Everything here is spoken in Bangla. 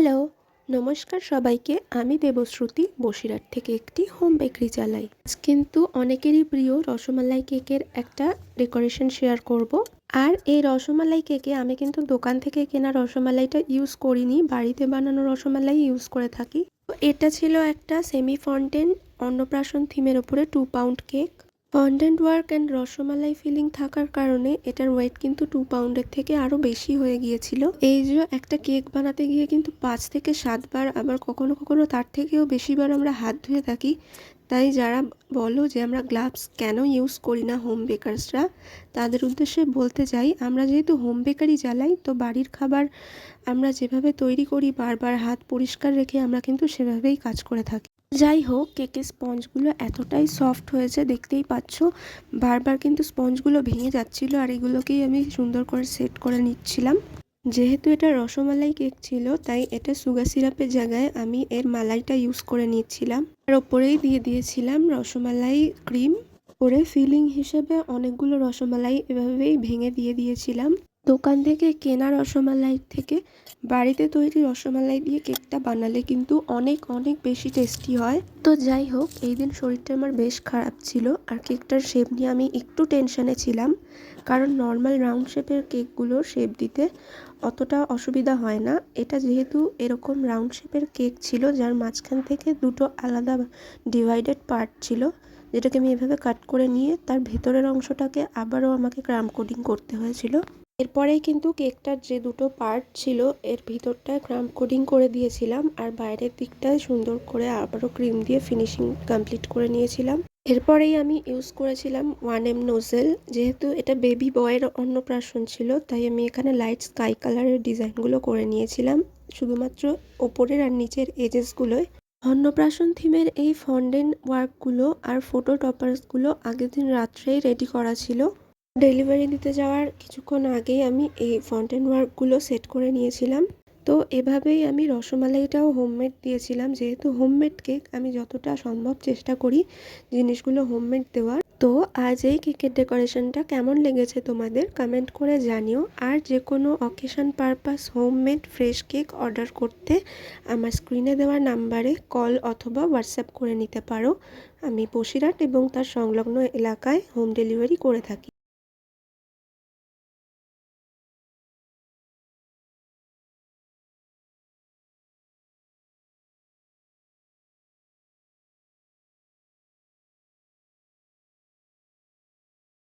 হ্যালো, নমস্কার সবাইকে। আমি দেবশ্রুতি বসিরহাট থেকে একটি হোম বেকারি চালাই। আজ কিন্তু অনেকেরই প্রিয় রসমালাই কেকের একটা ডেকোরেশন শেয়ার করব। আর এই রসমালাই কেকে আমি কিন্তু দোকান থেকে কেনা রসমালাইটা ইউজ করিনি, বাড়িতে বানানো রসমালাই ইউজ করে থাকি। তো এটা ছিল একটা সেমি ফন্ডেন্ট অন্নপ্রাশন থিমের ওপরে 2 pound cake. Fondant work and rasmalai filling থাকার কারণে এটার ওয়েট কিন্তু 2 পাউন্ডের থেকে আরও বেশি হয়ে গিয়েছিল। এই যে একটা কেক বানাতে গিয়ে কিন্তু 5 থেকে 7 বার, আবার কখনো কখনো তার থেকেও বেশিবার আমরা হাত ধুয়ে থাকি। তাই যারা বলো যে আমরা গ্লাভস কেন ইউজ করি না হোম বেকারসরা, তাদের উদ্দেশ্যে বলতে চাই, আমরা যেহেতু হোম বেকারি চালাই, তো বাড়ির খাবার আমরা যেভাবে তৈরি করি বারবার হাত পরিষ্কার রেখে আমরা কিন্তু সেভাবেই কাজ করে থাকি। যাই হোক, কেকের স্পঞ্জগুলো এতটাই সফট হয়েছে, দেখতেই পাচ্ছ। বারবার কিন্তু স্পঞ্জগুলো ভেঙে যাচ্ছিল, আর এগুলোকেই আমি সুন্দর করে সেট করে নিচ্ছিলাম। যেহেতু এটা রসমালাই কেক ছিল, তাই এটা সুগার সিরাপের জায়গায় আমি এর মালাইটা ইউজ করে নিচ্ছিলাম। আর ওপরেই দিয়ে দিয়েছিলাম রসমালাই ক্রিম। পরে ফিলিং হিসেবে অনেকগুলো রসমালাই এভাবেই ভেঙে দিয়ে দিয়েছিলাম। দোকান থেকে কেনা রসমালাই থেকে বাড়িতে তৈরি রসমালাই দিয়ে কেকটা বানালে কিন্তু অনেক অনেক বেশি টেস্টি হয়। তো যাই হোক, এই দিন শরীরটা আমার বেশ খারাপ ছিল, আর কেকটার শেপ নিয়ে আমি একটু টেনশনে ছিলাম, কারণ নর্মাল রাউন্ড শেপের কেকগুলো শেপ দিতে অতটা অসুবিধা হয় না। এটা যেহেতু এরকম রাউন্ড শেপের কেক ছিল, যার মাঝখান থেকে দুটো আলাদা ডিভাইডেড পার্ট ছিল, যেটাকে আমি এভাবে কাট করে নিয়ে তার ভেতরের অংশটাকে আবারও আমাকে ক্রাম কোটিং করতে হয়েছিল। এরপরেই কিন্তু কেকটার যে দুটো পার্ট ছিল এর ভিতরটায় ক্রাম কোটিং করে দিয়েছিলাম, আর বাইরের দিকটায় সুন্দর করে আবারও ক্রিম দিয়ে ফিনিশিং কমপ্লিট করে নিয়েছিলাম। এরপরেই আমি ইউজ করেছিলাম 1M নোজেল। যেহেতু এটা বেবি বয়ের অন্নপ্রাশন ছিল, তাই আমি এখানে লাইট স্কাই কালারের ডিজাইনগুলো করে নিয়েছিলাম, শুধুমাত্র ওপরের আর নিচের এজেসগুলোয়। অন্নপ্রাশন থিমের এই ফন্ডেন্ট ওয়ার্কগুলো আর ফটো টপার্সগুলো আগের দিন রাত্রেই রেডি করা ছিল। ডেলিভারি দিতে যাওয়ার কিছুক্ষণ আগেই আমি এই ফন্টেন ওয়ার্কগুলো সেট করে নিয়েছিলাম। তো এভাবেই আমি রসমালাইটাও হোমমেড দিয়েছিলাম। যেহেতু হোমমেড কেক, আমি যতটা সম্ভব চেষ্টা করি জিনিসগুলো হোমমেড দেওয়ার। তো আজ এই কেকের ডেকোরেশনটা কেমন লেগেছে তোমাদের কমেন্ট করে জানিও। আর যে কোনো occasion purpose homemade fresh cake order করতে আমার স্ক্রিনে দেওয়া নাম্বারে কল অথবা হোয়াটসঅ্যাপ করে নিতে পারো। আমি বসিরহাট এবং তার সংলগ্ন এলাকায় হোম ডেলিভারি করে থাকি।